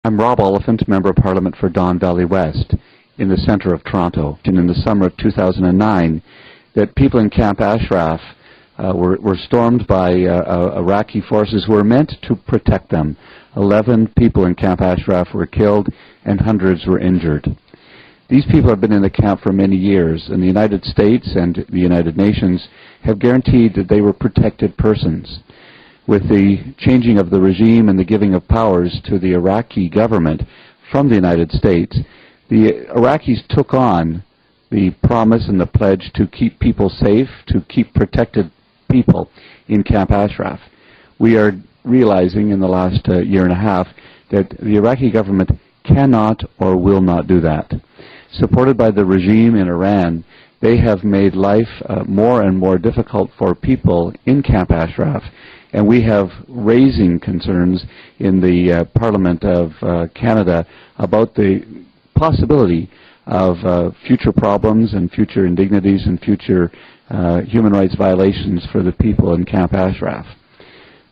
I'm Rob Oliphant, Member of Parliament for Don Valley West, in the centre of Toronto. And in the summer of 2009, that people in Camp Ashraf were stormed by Iraqi forces who were meant to protect them. 11 people in Camp Ashraf were killed and hundreds were injured. These people have been in the camp for many years, and the United States and the United Nations have guaranteed that they were protected persons. With the changing of the regime and the giving of powers to the Iraqi government from the United States, the Iraqis took on the promise and the pledge to keep people safe, to keep protected people in Camp Ashraf. We are realizing in the last year and a half that the Iraqi government cannot or will not do that. Supported by the regime in Iran, they have made life more and more difficult for people in Camp Ashraf, and we have raising concerns in the Parliament of Canada about the possibility of future problems and future indignities and future human rights violations for the people in Camp Ashraf.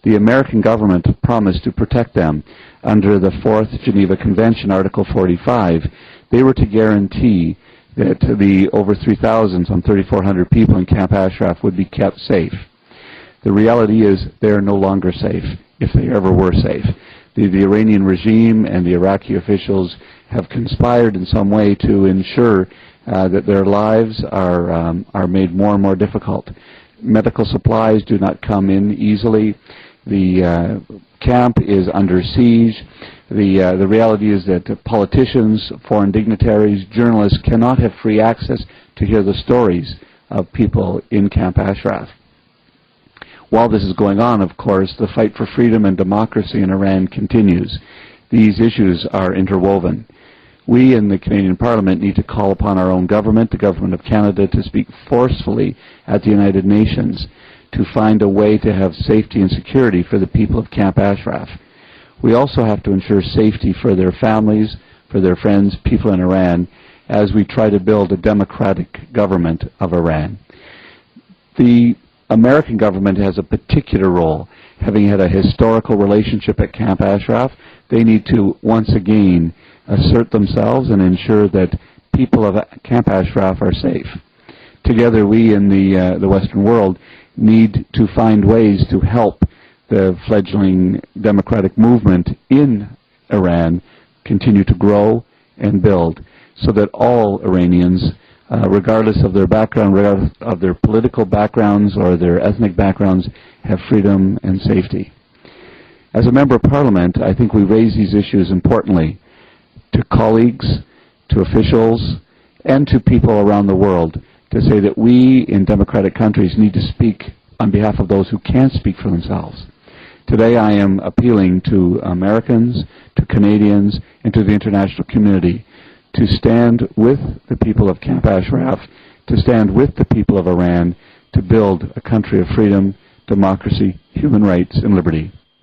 The American government promised to protect them under the 4th Geneva Convention, Article 45. They were to guarantee that the over 3,000, some 3,400 people in Camp Ashraf would be kept safe. The reality is they are no longer safe, if they ever were safe. The Iranian regime and the Iraqi officials have conspired in some way to ensure that their lives are made more and more difficult. Medical supplies do not come in easily. The camp is under siege. The reality is that politicians, foreign dignitaries, journalists cannot have free access to hear the stories of people in Camp Ashraf. While this is going on, of course, the fight for freedom and democracy in Iran continues. These issues are interwoven. We in the Canadian Parliament need to call upon our own government, the Government of Canada, to speak forcefully at the United Nations to find a way to have safety and security for the people of Camp Ashraf. We also have to ensure safety for their families, for their friends, people in Iran, as we try to build a democratic government of Iran. The American government has a particular role. Having had a historical relationship at Camp Ashraf, they need to once again assert themselves and ensure that people of Camp Ashraf are safe. Together, we in the Western world need to find ways to help the fledgling democratic movement in Iran continue to grow and build, so that all Iranians, regardless of their background, regardless of their political backgrounds or their ethnic backgrounds, have freedom and safety. As a Member of Parliament, I think we raise these issues importantly to colleagues, to officials, and to people around the world, to say that we in democratic countries need to speak on behalf of those who can't speak for themselves. Today I am appealing to Americans, to Canadians, and to the international community to stand with the people of Camp Ashraf, to stand with the people of Iran, to build a country of freedom, democracy, human rights, and liberty.